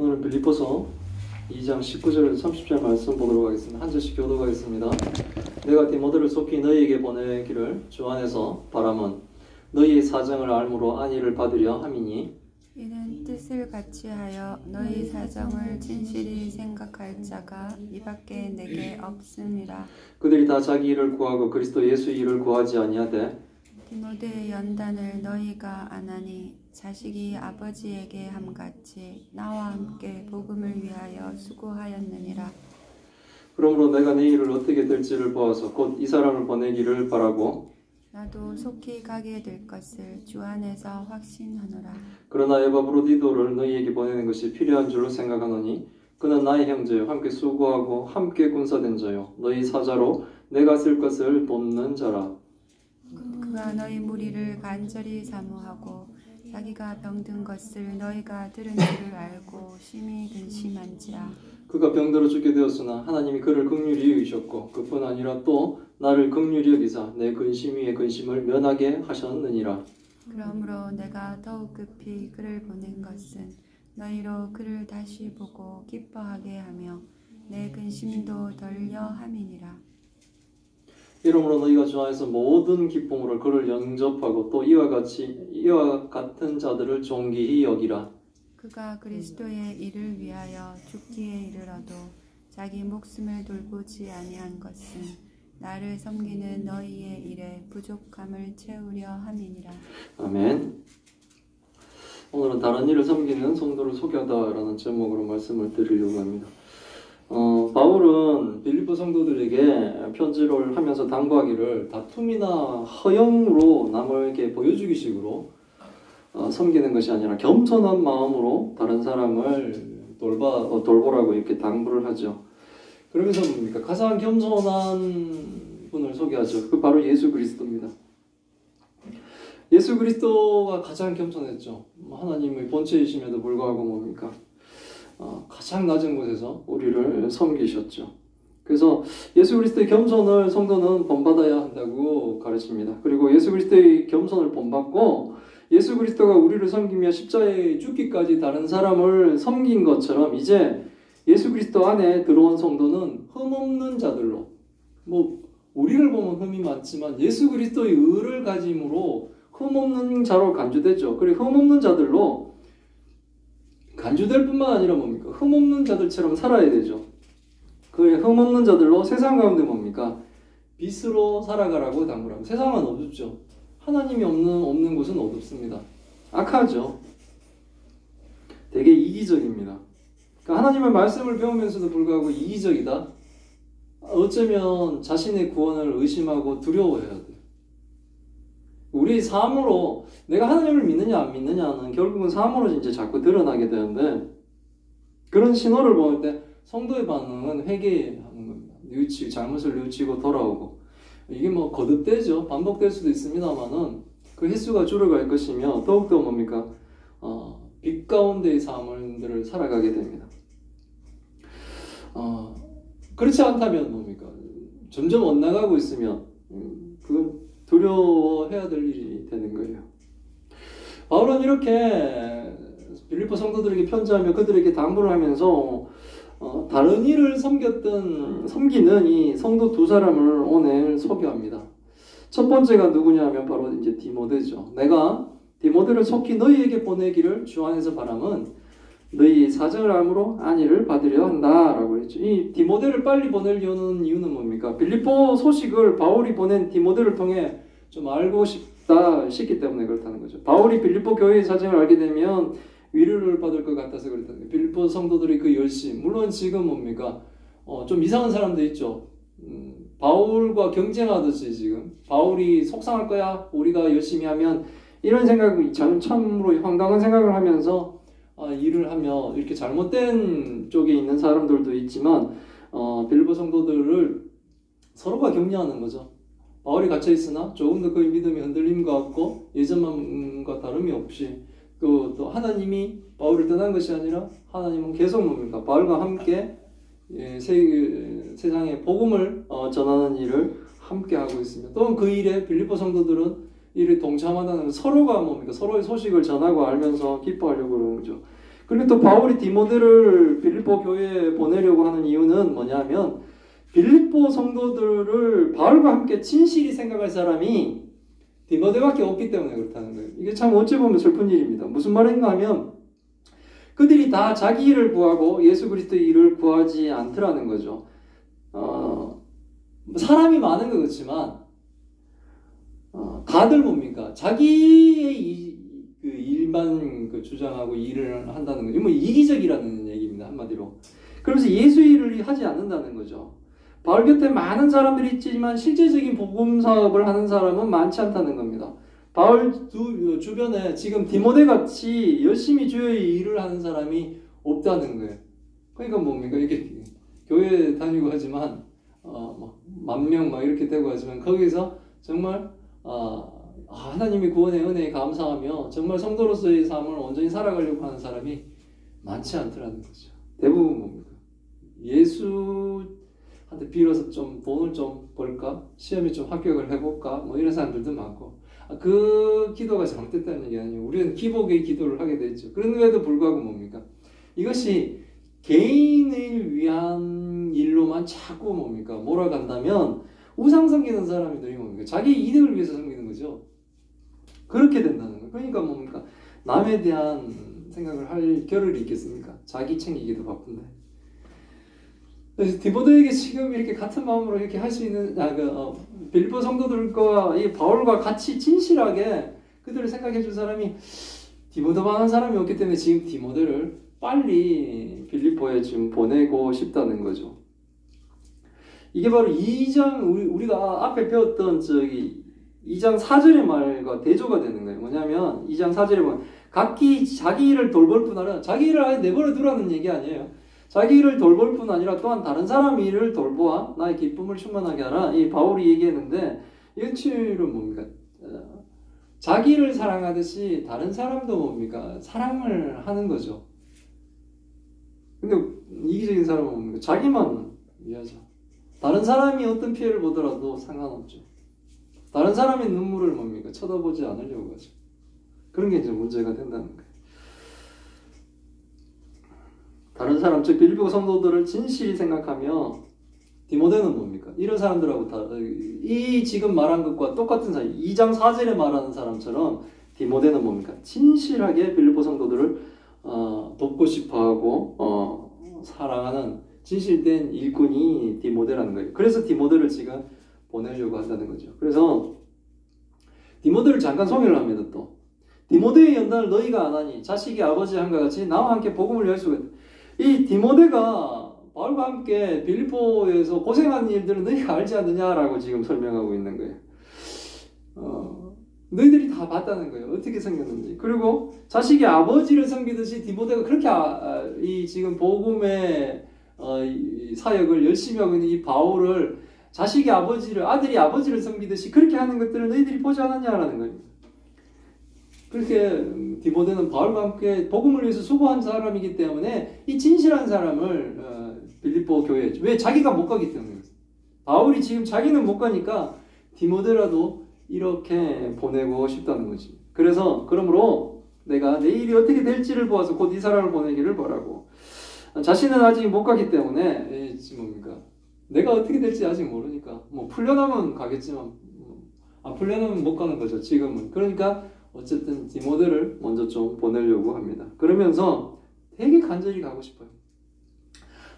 오늘은 빌립보서 2장 19절에서 30절 말씀 보도록 하겠습니다. 한 절씩 교독하겠습니다. 내가 디모데를 속히 너희에게 보내기를 주 안에서 바람은 너희의 사정을 알므로 안위를 받으려 함이니 이는 뜻을 같이하여 너희 사정을 진실히 생각할 자가 이밖에 내게 없음이라. 그들이 다 자기 일을 구하고 그리스도 예수 일을 구하지 아니하되 디모데의 연단을 너희가 안하니 자식이 아버지에게 함같이 나와 함께 복음을 위하여 수고하였느니라. 그러므로 내가 내 일을 어떻게 될지를 보아서 곧 이 사람을 보내기를 바라고 나도 속히 가게 될 것을 주 안에서 확신하노라. 그러나 에바브로디도를 너희에게 보내는 것이 필요한 줄로 생각하노니 그는 나의 형제요 함께 수고하고 함께 군사된 자요 너희 사자로 내가 쓸 것을 돕는 자라. 그가 너희 무리를 간절히 사모하고 자기가 병든 것을 너희가 들은 줄을 알고 심히 근심한지라. 그가 병들어 죽게 되었으나 하나님이 그를 긍휼히 여기셨고 그뿐 아니라 또 나를 긍휼히 여기사 내 근심 위에 근심을 면하게 하셨느니라. 그러므로 내가 더욱 급히 그를 보낸 것은 너희로 그를 다시 보고 기뻐하게 하며 내 근심도 덜려 함이니라. 이러므로 너희가 주 안에서 모든 기쁨으로 그를 영접하고 또 이와 같은 자들을 존귀히 여기라. 그가 그리스도의 일을 위하여 죽기에 이르러도 자기 목숨을 돌보지 아니한 것은 나를 섬기는 너희의 일에 부족함을 채우려 함이니라. 아멘. 오늘은 다른 일을 섬기는 성도를 소개하다라는 제목으로 말씀을 드리려고 합니다. 바울은 빌립보 성도들에게 편지를 하면서 당부하기를 다툼이나 허영으로 남에게 보여주기 식으로 섬기는 것이 아니라 겸손한 마음으로 다른 사람을 돌보라고 이렇게 당부를 하죠. 그러면서 뭡니까? 가장 겸손한 분을 소개하죠. 그 바로 예수 그리스도입니다. 예수 그리스도가 가장 겸손했죠. 하나님의 본체이심에도 불구하고 뭡니까? 가장 낮은 곳에서 우리를 섬기셨죠. 그래서 예수 그리스도의 겸손을 성도는 본받아야 한다고 가르칩니다. 그리고 예수 그리스도의 겸손을 본받고 예수 그리스도가 우리를 섬기며 십자가에 죽기까지 다른 사람을 섬긴 것처럼 이제 예수 그리스도 안에 들어온 성도는 흠없는 자들로, 우리를 보면 흠이 많지만 예수 그리스도의 의를 가짐으로 흠없는 자로 간주되죠. 그리고 흠없는 자들로 간주될 뿐만 아니라 뭡니까? 흠없는 자들처럼 살아야 되죠. 그 흠없는 자들로 세상 가운데 뭡니까? 빛으로 살아가라고 당부합니다. 세상은 어둡죠. 하나님이 없는 곳은 어둡습니다. 악하죠. 되게 이기적입니다. 그러니까 하나님의 말씀을 배우면서도 불구하고 이기적이다. 어쩌면 자신의 구원을 의심하고 두려워해야 돼요. 우리 삶으로 내가 하나님을 믿느냐 안 믿느냐는 결국은 삶으로 이제 자꾸 드러나게 되는데 그런 신호를 볼 때 성도의 반응은 회개하는 겁니다. 잘못을 뉘우치고 돌아오고 이게 거듭되죠. 반복될 수도 있습니다만은 그 횟수가 줄어갈 것이며 더욱더 뭡니까? 빛 가운데의 삶을 살아가게 됩니다. 그렇지 않다면 뭡니까? 점점 엇나가고 있으면 그건 두려워해야 될 일이 되는 거예요. 바울은 이렇게 빌립보 성도들에게 편지하며 그들에게 당부를 하면서 다른 일을 섬기는 이 성도 두 사람을 오늘 소개합니다. 첫 번째가 누구냐 하면 바로 이제 디모데죠. 내가 디모데를 속히 너희에게 보내기를 주 안에서 바람은 너희 사정을 알므로 안위를 받으려 한다라고 했죠. 이 디모데를 빨리 보내려는 이유는 뭡니까? 빌립보 소식을 바울이 보낸 디모데를 통해 좀 알고 싶기 때문에 그렇다는 거죠. 바울이 빌립보 교회의 사정을 알게 되면 위로를 받을 것 같아서 그렇다는 거예요. 빌립보 성도들의 그 열심, 물론 지금 뭡니까? 좀 이상한 사람도 있죠. 바울과 경쟁하듯이 지금 바울이 속상할 거야. 우리가 열심히 하면 이런 생각이 참으로 황당한 생각을 하면서 일을 하며 이렇게 잘못된 쪽에 있는 사람들도 있지만 빌립보 성도들을 서로가 격려하는 거죠. 바울이 갇혀 있으나 조금 더 그의 믿음이 흔들린 것 같고 예전만과 다름이 없이 또 하나님이 바울을 떠난 것이 아니라 하나님은 계속 뭡니까? 바울과 함께 세상에 복음을 전하는 일을 함께 하고 있습니다. 또한 그 일에 빌립보 성도들은 이를 동참한다는 서로가 뭡니까? 서로의 소식을 전하고 알면서 기뻐하려고 그러는 거죠. 그리고 또 바울이 디모데를 빌립보 교회에 보내려고 하는 이유는 뭐냐면 빌립보 성도들을 바울과 함께 진실히 생각할 사람이 디모데밖에 없기 때문에 그렇다는 거예요. 이게 참 어찌 보면 슬픈 일입니다. 무슨 말인가 하면 그들이 다 자기 일을 구하고 예수 그리스도의 일을 구하지 않더라는 거죠. 사람이 많은 것 같지만 다들 뭡니까? 자기의 그 일만 그 주장하고 일을 한다는 거죠. 뭐 이기적이라는 얘기입니다. 한마디로. 그러면서 예수 일을 하지 않는다는 거죠. 바울 곁에 많은 사람들이 있지만 실제적인 복음 사업을 하는 사람은 많지 않다는 겁니다. 바울 주변에 지금 디모데 같이 열심히 주의 일을 하는 사람이 없다는 거예요. 그러니까 뭡니까? 이렇게 교회 다니고 하지만 만 명 막 이렇게 되고 하지만 거기서 정말 하나님의 구원의 은혜에 감사하며 정말 성도로서의 삶을 온전히 살아가려고 하는 사람이 많지 않더라는 거죠. 대부분 뭡니까? 예수한테 빌어서 좀 돈을 좀 벌까? 시험에 좀 합격을 해볼까? 뭐 이런 사람들도 많고 그 기도가 잘못됐다는 얘기 아니에요. 우리는 기복의 기도를 하게 되죠. 그런데도 불구하고 뭡니까? 이것이 개인을 위한 일로만 자꾸 뭡니까? 몰아간다면 우상 섬기는 사람들이 뭡니까? 자기 이득을 위해서 섬기는 거죠. 그렇게 된다는 거예요. 그러니까 뭡니까? 남에 대한 생각을 할 겨를이 있겠습니까? 자기 챙기기도 바쁜데. 그래서 디모데에게 지금 이렇게 같은 마음으로 이렇게 할 수 있는 빌립보 성도들과 이 바울과 같이 진실하게 그들을 생각해 줄 사람이 디모데만한 사람이 없기 때문에 지금 디모데를 빨리 빌립보에 지금 보내고 싶다는 거죠. 이게 바로 2장 우리가 앞에 배웠던 2장 4절의 말과 대조가 되는 거예요. 뭐냐면 2장 4절에 보면 각기 자기 일을 돌볼 뿐 아니라 자기 일을 아예 내버려 두라는 얘기 아니에요. 자기 일을 돌볼 뿐 아니라 또한 다른 사람 일을 돌보아 나의 기쁨을 충만하게 하라. 이 바울이 얘기했는데 이 치유는 뭡니까? 자기 일을 사랑하듯이 다른 사람도 뭡니까? 사랑을 하는 거죠. 근데 이기적인 사람은 뭡니까? 자기만 위하죠. 다른 사람이 어떤 피해를 보더라도 상관없죠. 다른 사람의 눈물을 뭡니까? 쳐다보지 않으려고 하죠. 그런 게 이제 문제가 된다는 거예요. 다른 사람, 즉 빌립보 성도들을 진실히 생각하며 디모데는 뭡니까? 이런 사람들하고 이 지금 말한 것과 똑같은 사람, 2장 4절에 말하는 사람처럼 디모데는 뭡니까? 진실하게 빌립보 성도들을 돕고 싶어하고 사랑하는 진실된 일꾼이 디모데라는 거예요. 그래서 디모데를 지금 보내려고 한다는 거죠. 그래서 디모데를 잠깐 소개를 합니다. 또 디모데의 연단을 너희가 안 하니 자식이 아버지 함과 같이 나와 함께 복음을 위할 수가 있다. 이 디모데가 바울과 함께 빌립보에서 고생한 일들은 너희가 알지 않느냐라고 지금 설명하고 있는 거예요. 너희들이 다 봤다는 거예요. 어떻게 생겼는지. 그리고 자식이 아버지를 섬기듯이 디모데가 그렇게 이 지금 복음의 사역을 열심히 하고 있는 이 바울을 자식이 아들이 아버지를 섬기듯이 그렇게 하는 것들을 너희들이 보지 않았냐라는 거예요. 그렇게 디모데는 바울과 함께 복음을 위해서 수고한 사람이기 때문에 이 진실한 사람을 빌립보 교회에 왜 자기가 못 가기 때문에 바울이 지금 자기는 못 가니까 디모데라도 이렇게 보내고 싶다는 거지. 그러므로 내가 내 일이 어떻게 될지를 보아서 곧 이 사람을 보내기를 바라고. 자신은 아직 못 가기 때문에 뭡니까? 내가 어떻게 될지 아직 모르니까 뭐 풀려나면 가겠지만 안 풀려나면 못 가는 거죠. 지금은. 그러니까 어쨌든 디모데를 먼저 좀 보내려고 합니다. 그러면서 되게 간절히 가고 싶어요.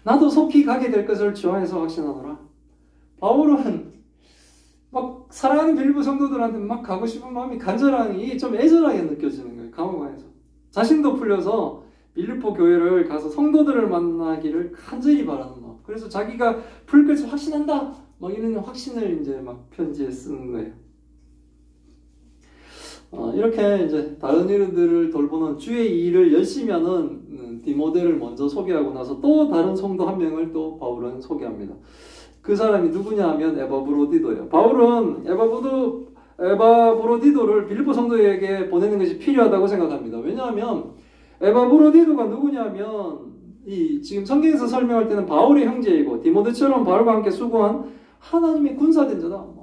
나도 속히 가게 될 것을 주 안에서 확신하노라. 바울은 막 사랑하는 빌립보 성도들한테 막 가고 싶은 마음이 간절하니 좀 애절하게 느껴지는 거예요. 감옥 안에서. 자신도 풀려서 빌립보 교회를 가서 성도들을 만나기를 간절히 바라는 마음. 그래서 자기가 풀 것을 확신한다. 막 이런 확신을 이제 막 편지에 쓰는 거예요. 이렇게 이제 다른 일들을 돌보는 주의 일을 열심히 하는 디모데를 먼저 소개하고 나서 또 다른 성도 한 명을 또 바울은 소개합니다. 그 사람이 누구냐 하면 에바브로디도예요. 바울은 에바브로디도를 빌립보 성도에게 보내는 것이 필요하다고 생각합니다. 왜냐하면 에바브로디도가 누구냐면 지금 성경에서 설명할 때는 바울의 형제이고 디모데처럼 바울과 함께 수고한 하나님의 군사된 자다.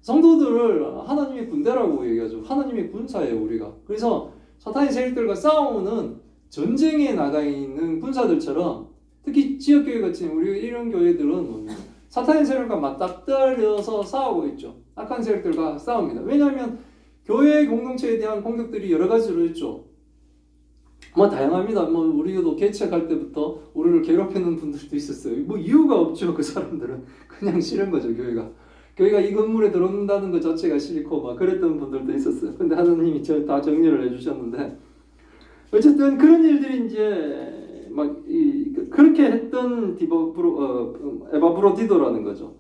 성도들을 하나님의 군대라고 얘기하죠. 하나님의 군사예요, 우리가. 그래서 사탄의 세력들과 싸우는 전쟁에 나가 있는 군사들처럼, 특히 지역교회 같은 우리 이런 교회들은 뭡니까? 사탄의 세력과 맞닥뜨려서 싸우고 있죠. 악한 세력들과 싸웁니다. 왜냐하면 교회 공동체에 대한 공격들이 여러 가지로 있죠. 뭐 다양합니다. 뭐 우리도 개척할 때부터 우리를 괴롭히는 분들도 있었어요. 뭐 이유가 없죠. 그 사람들은 그냥 싫은 거죠. 교회가 이 건물에 들어온다는 것 자체가 싫고 막 그랬던 분들도 있었어요. 근데 하나님이 다 정리를 해주셨는데, 어쨌든 그런 일들이 이제 그렇게 했던 에바브로디도라는 거죠.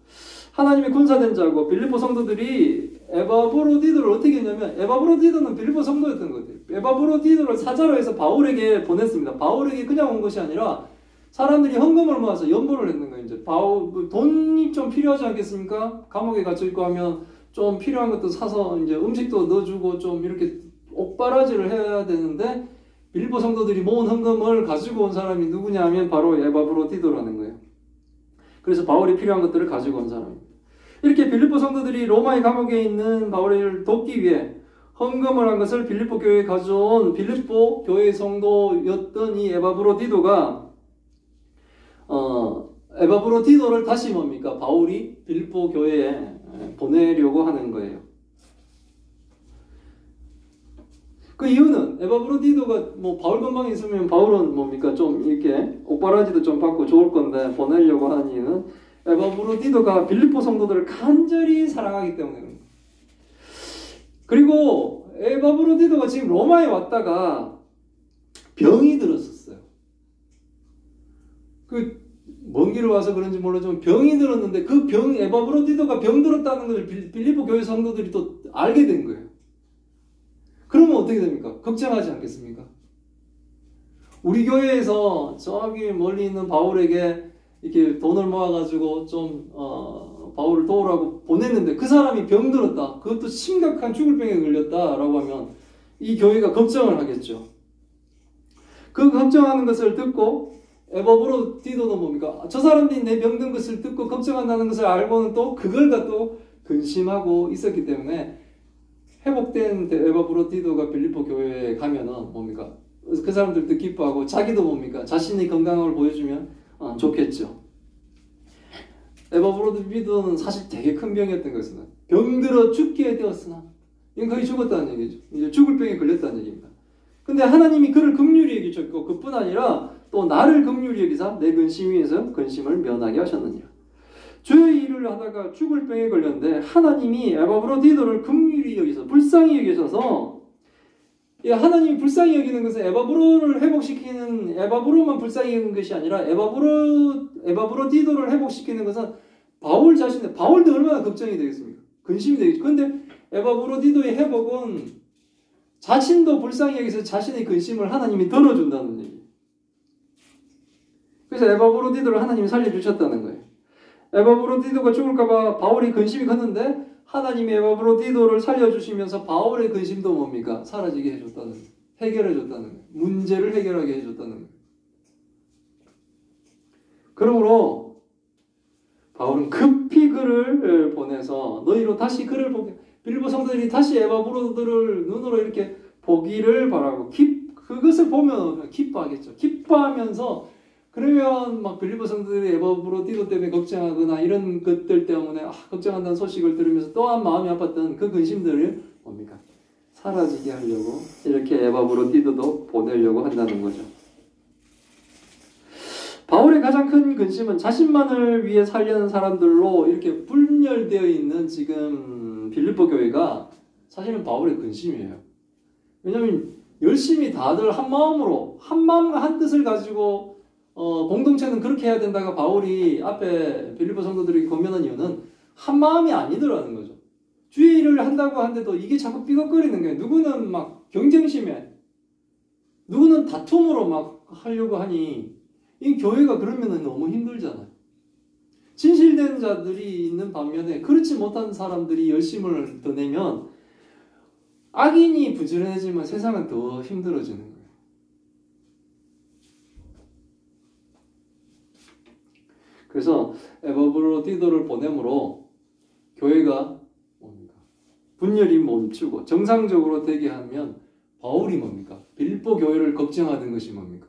하나님의 군사된 자고 빌립보 성도들이 에바브로디도를 어떻게 했냐면, 에바브로디도는 빌립보 성도였던 것 같아요. 에바브로디도를 사자로 해서 바울에게 보냈습니다. 바울에게 그냥 온 것이 아니라 사람들이 헌금을 모아서 연보를 했는 거예요. 이제 돈이 좀 필요하지 않겠습니까? 감옥에 갇혀 있고 하면 좀 필요한 것도 사서 이제 음식도 넣어주고 좀 이렇게 옥바라지를 해야 되는데, 빌립보 성도들이 모은 헌금을 가지고 온 사람이 누구냐 하면 바로 에바브로디도라는 거예요. 그래서 바울이 필요한 것들을 가지고 온 사람입니다. 이렇게 빌립보 성도들이 로마의 감옥에 있는 바울을 돕기 위해 헌금을 한 것을 빌립보 교회에 가져온 빌립보 교회 성도였던 이 에바브로디도가 에바브로디도를 다시 뭡니까? 바울이 빌립보 교회에 보내려고 하는 거예요. 그 이유는 에바브로디도가 뭐 바울 건방에 있으면 바울은 뭡니까? 좀 이렇게 옥바라지도 좀 받고 좋을 건데 보내려고 하는 이유는 에바브로디도가 빌립보 성도들을 간절히 사랑하기 때문에. 그리고 에바브로디도가 지금 로마에 왔다가 병이 들었었어요. 먼 길을 와서 그런지 몰라지만 병이 들었는데, 그 에바브로디도가 병 들었다는 것을 빌립보 교회 성도들이 또 알게 된 거예요. 그러면 어떻게 됩니까? 걱정하지 않겠습니까? 우리 교회에서 저기 멀리 있는 바울에게 이렇게 돈을 모아가지고 좀 바울을 도우라고 보냈는데 그 사람이 병들었다. 그것도 심각한 죽을 병에 걸렸다라고 하면 이 교회가 걱정을 하겠죠. 그 걱정하는 것을 듣고 에바브로디도는 뭡니까? 저 사람들이 내 병든 것을 듣고 걱정한다는 것을 알고는 또 그걸 갖고 근심하고 있었기 때문에 회복된 에바브로디도가 빌립보 교회에 가면은 뭡니까? 그 사람들도 기뻐하고 자기도 뭡니까? 자신의 건강을 보여주면 좋겠죠. 에바브로디도는 사실 되게 큰 병이었던 것은 병들어 죽게 되었으나, 이건 거의 죽었다는 얘기죠. 이제 죽을 병에 걸렸다는 얘기입니다. 근데 하나님이 그를 긍휼히 여기셨고, 그뿐 아니라 또 나를 긍휼히 여기사 내 근심 위에서 근심을 면하게 하셨느니라. 주의 일을 하다가 죽을 병에 걸렸는데 하나님이 에바브로디도를 긍휼히 여기서 불쌍히 여기셔서, 하나님이 불쌍히 여기는 것은 에바브로를 회복시키는, 에바브로만 불쌍히 여기는 것이 아니라 에바브로디도를 회복시키는 것은 바울 자신의, 바울도 얼마나 걱정이 되겠습니까? 근심이 되겠죠. 그런데 에바브로디도의 회복은 자신도 불쌍히 여기서 자신의 근심을 하나님이 덜어준다는 얘기. 그래서 에바브로디도를 하나님이 살려주셨다는 거예요. 에바브로디도가 죽을까봐 바울이 근심이 컸는데 하나님이 에바브로디도를 살려주시면서 바울의 근심도 뭡니까? 사라지게 해줬다는 거예요. 해결해줬다는 거예요. 문제를 해결하게 해줬다는 거예요. 그러므로 바울은 급히 글을 보내서 너희로 다시 글을 보게, 빌립보 성도들이 다시 에바브로디도를 눈으로 이렇게 보기를 바라고, 그것을 보면 기뻐하겠죠. 기뻐하면서, 그러면 막 빌립보 성도들이 에바브로디도 때문에 걱정하거나 이런 것들 때문에 걱정한다는 소식을 들으면서 또한 마음이 아팠던 그 근심들을 뭡니까? 사라지게 하려고 이렇게 에바브로디도도 보내려고 한다는 거죠. 바울의 가장 큰 근심은 자신만을 위해 살려는 사람들로 이렇게 분열되어 있는 지금 빌립보 교회가 사실은 바울의 근심이에요. 왜냐하면 열심히 다들 한 마음으로, 한 마음과 한 뜻을 가지고 공동체는 그렇게 해야 된다가 바울이 앞에 빌립보 성도들에게 권면한 이유는 한 마음이 아니더라는 거죠. 주의 일을 한다고 하는데도 이게 자꾸 삐걱거리는 거예요. 누구는 막 경쟁심에, 누구는 다툼으로 막 하려고 하니 이 교회가 그러면 너무 힘들잖아요. 진실된 자들이 있는 반면에 그렇지 못한 사람들이 열심을 더 내면 악인이 부지런해지면 세상은 더 힘들어지는 거예요. 그래서 에바브로디도를 보내므로 교회가 뭡니까? 분열이 멈추고 정상적으로 되게 하면 바울이 뭡니까? 빌립보 교회를 걱정하던 것이 뭡니까?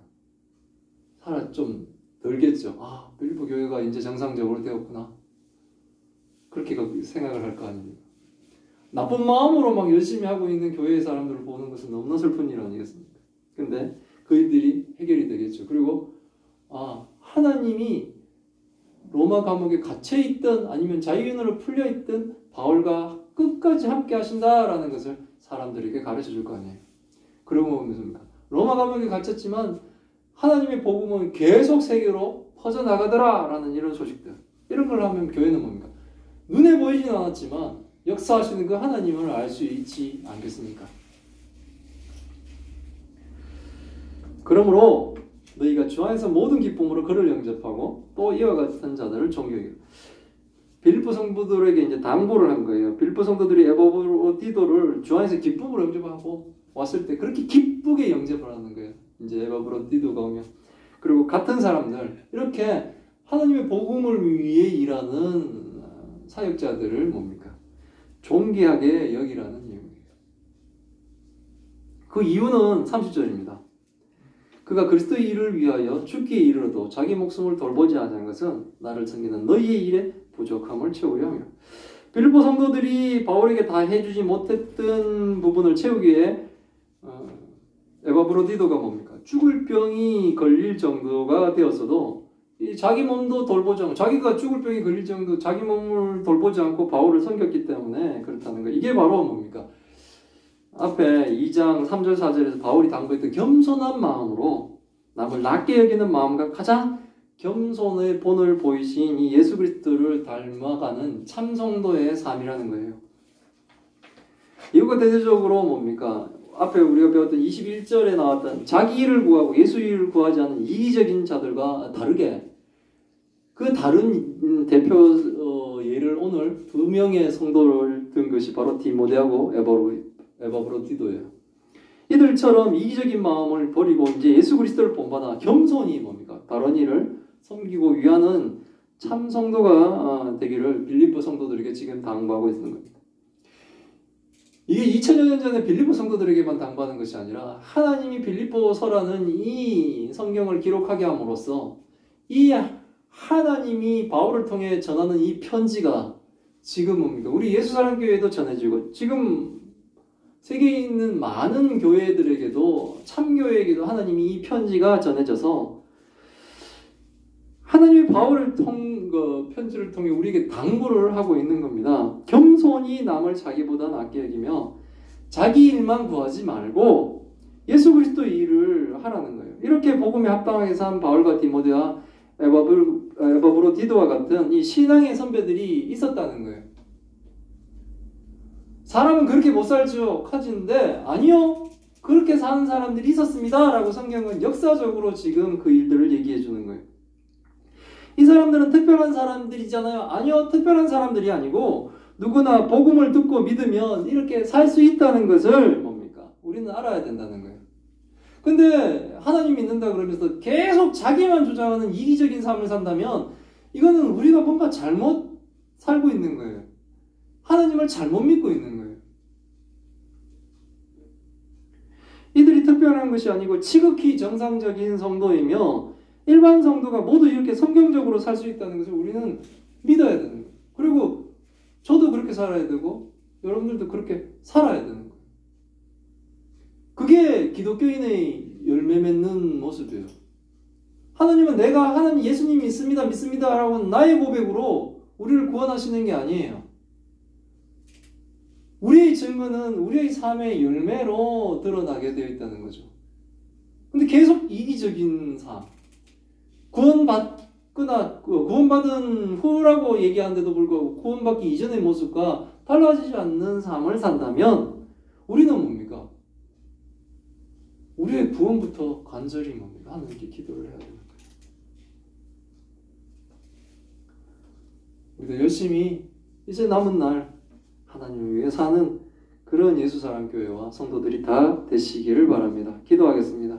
살아 좀 덜겠죠. 아, 빌립보 교회가 이제 정상적으로 되었구나. 그렇게 생각을 할 거 아닙니까? 나쁜 마음으로 막 열심히 하고 있는 교회의 사람들을 보는 것은 너무나 슬픈 일 아니겠습니까? 근데 그 일들이 해결이 되겠죠. 그리고 하나님이 로마 감옥에 갇혀있던 아니면 자유인으로 풀려있던 바울과 끝까지 함께 하신다라는 것을 사람들에게 가르쳐 줄 거 아니에요. 그러고 뭡니까? 로마 감옥에 갇혔지만 하나님의 복음은 계속 세계로 퍼져나가더라 라는 이런 소식들. 이런 걸 하면 교회는 뭡니까? 눈에 보이진 않았지만 역사하시는 그 하나님을 알 수 있지 않겠습니까? 그러므로 너희가 주 안에서 모든 기쁨으로 그를 영접하고 또 이와 같은 자들을 존경해요. 빌립보 성도들에게 이제 당부를 한 거예요. 빌립보 성도들이 에바브로디도를 주 안에서 기쁨으로 영접하고 왔을 때 그렇게 기쁘게 영접을 하는 거예요. 이제 에바브로디도가 오면. 그리고 같은 사람들, 이렇게 하나님의 복음을 위해 일하는 사역자들을 뭡니까? 존귀하게 여기라는 이유입니다. 그 이유는 30절입니다. 그가 그리스도의 일을 위하여 죽기에 이르러도 자기 목숨을 돌보지 않은 것은 나를 섬기는 너희의 일에 부족함을 채우려 함이라. 빌립보 성도들이 바울에게 다 해주지 못했던 부분을 채우기 위해 에바브로디도가 뭡니까? 죽을 병이 걸릴 정도가 되었어도 자기 몸도 돌보지 않고, 자기가 죽을 병이 걸릴 정도 자기 몸을 돌보지 않고 바울을 섬겼기 때문에 그렇다는 거. 이게 바로 뭡니까? 앞에 2장 3절 4절에서 바울이 당부했던 겸손한 마음으로 남을 낮게 여기는 마음과 가장 겸손의 본을 보이신 이 예수 그리스도를 닮아가는 참성도의 삶이라는 거예요. 이유가 대대적으로 뭡니까? 앞에 우리가 배웠던 21절에 나왔던 자기 일을 구하고 예수 일을 구하지 않는 이기적인 자들과 다르게 그 다른 대표 예를 오늘 두 명의 성도를 든 것이 바로 디모데하고 에바브로디도예요. 이들처럼 이기적인 마음을 버리고 이제 예수 그리스도를 본받아 겸손히 뭡니까? 다른 일을 섬기고 위하는 참 성도가 되기를 빌립보 성도들에게 지금 당부하고 있는 겁니다. 이게 2000여 년 전에 빌립보 성도들에게만 당부하는 것이 아니라 하나님이 빌립보서라는 이 성경을 기록하게 함으로써 이 하나님이 바울을 통해 전하는 이 편지가 지금 뭡니까? 우리 예수사랑교회에도 전해지고 지금 세계에 있는 많은 교회들에게도 참교회에게도 하나님이 이 편지가 전해져서 하나님이 바울을 편지를 통해 우리에게 당부를 하고 있는 겁니다. 겸손히 남을 자기보다 낮게 여기며 자기 일만 구하지 말고 예수 그리스도의 일을 하라는 거예요. 이렇게 복음에 합당하게 산 바울과 디모데와 에바브로디도와 같은 이 신앙의 선배들이 있었다는 거예요. 사람은 그렇게 못 살죠 하지는데 아니요, 그렇게 사는 사람들이 있었습니다 라고 성경은 역사적으로 지금 그 일들을 얘기해 주는 거예요. 이 사람들은 특별한 사람들이잖아요. 아니요, 특별한 사람들이 아니고 누구나 복음을 듣고 믿으면 이렇게 살 수 있다는 것을 뭡니까? 우리는 알아야 된다는 거예요. 근데 하나님 믿는다 그러면서 계속 자기만 주장하는 이기적인 삶을 산다면 이거는 우리가 뭔가 잘못 살고 있는 거예요. 하나님을 잘못 믿고 있는 거예요. 이들이 특별한 것이 아니고 지극히 정상적인 성도이며 일반 성도가 모두 이렇게 성경적으로 살 수 있다는 것을 우리는 믿어야 되는 거예요. 그리고 저도 그렇게 살아야 되고 여러분들도 그렇게 살아야 되는 거예요. 그게 기독교인의 열매 맺는 모습이에요. 하나님은 내가 하나님 예수님 믿습니다 라고 나의 고백으로 우리를 구원하시는 게 아니에요. 우리의 증거는 우리의 삶의 열매로 드러나게 되어 있다는 거죠. 근데 계속 이기적인 삶, 구원받은 후라고 얘기하는데도 불구하고 구원받기 이전의 모습과 달라지지 않는 삶을 산다면 우리는 뭡니까? 우리의 구원부터 간절히 뭡니까? 하나님께 기도를 해야 되는 거예요. 우리도 열심히 이제 남은 날 하나님을 위해 사는 그런 예수사랑교회와 성도들이 다 되시기를 바랍니다. 기도하겠습니다.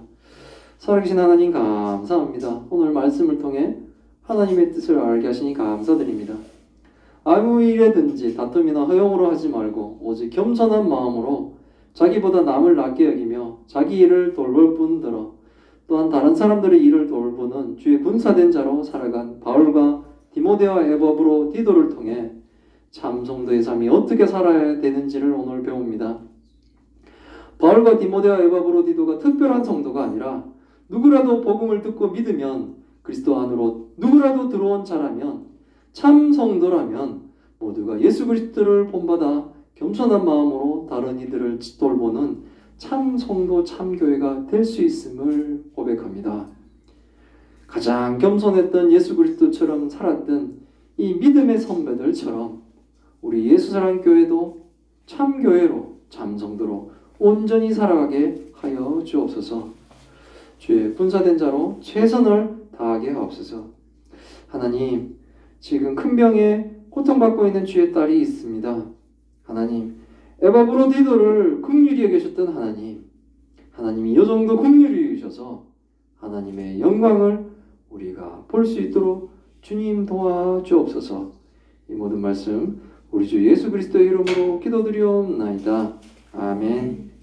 살아계신 하나님 감사합니다. 오늘 말씀을 통해 하나님의 뜻을 알게 하시니 감사드립니다. 아무 일에든지 다툼이나 허용으로 하지 말고 오직 겸손한 마음으로 자기보다 남을 낮게 여기며 자기 일을 돌볼 뿐더러 또한 다른 사람들의 일을 돌보는 주의 군사된 자로 살아간 바울과 디모데와 에바브로 디도를 통해 참 성도의 삶이 어떻게 살아야 되는지를 오늘 배웁니다. 바울과 디모데와 에바브로 디도가 특별한 성도가 아니라 누구라도 복음을 듣고 믿으면 그리스도 안으로 누구라도 들어온 자라면 참 성도라면 모두가 예수 그리스도를 본받아 겸손한 마음으로 다른 이들을 돌보는 참 성도 참 교회가 될 수 있음을 고백합니다. 가장 겸손했던 예수 그리스도처럼 살았던 이 믿음의 선배들처럼 우리 예수사랑 교회도 참 교회로 참 성도로 온전히 살아가게 하여 주옵소서. 주의 분사된 자로 최선을 다하게 하옵소서. 하나님, 지금 큰 병에 고통받고 있는 주의 딸이 있습니다. 하나님, 에바브로디도를 긍휼히 여기셨던 하나님, 하나님이 이 정도 긍휼히 여기셔서 하나님의 영광을 우리가 볼 수 있도록 주님 도와주옵소서. 이 모든 말씀 우리 주 예수 그리스도의 이름으로 기도드리옵나이다. 아멘.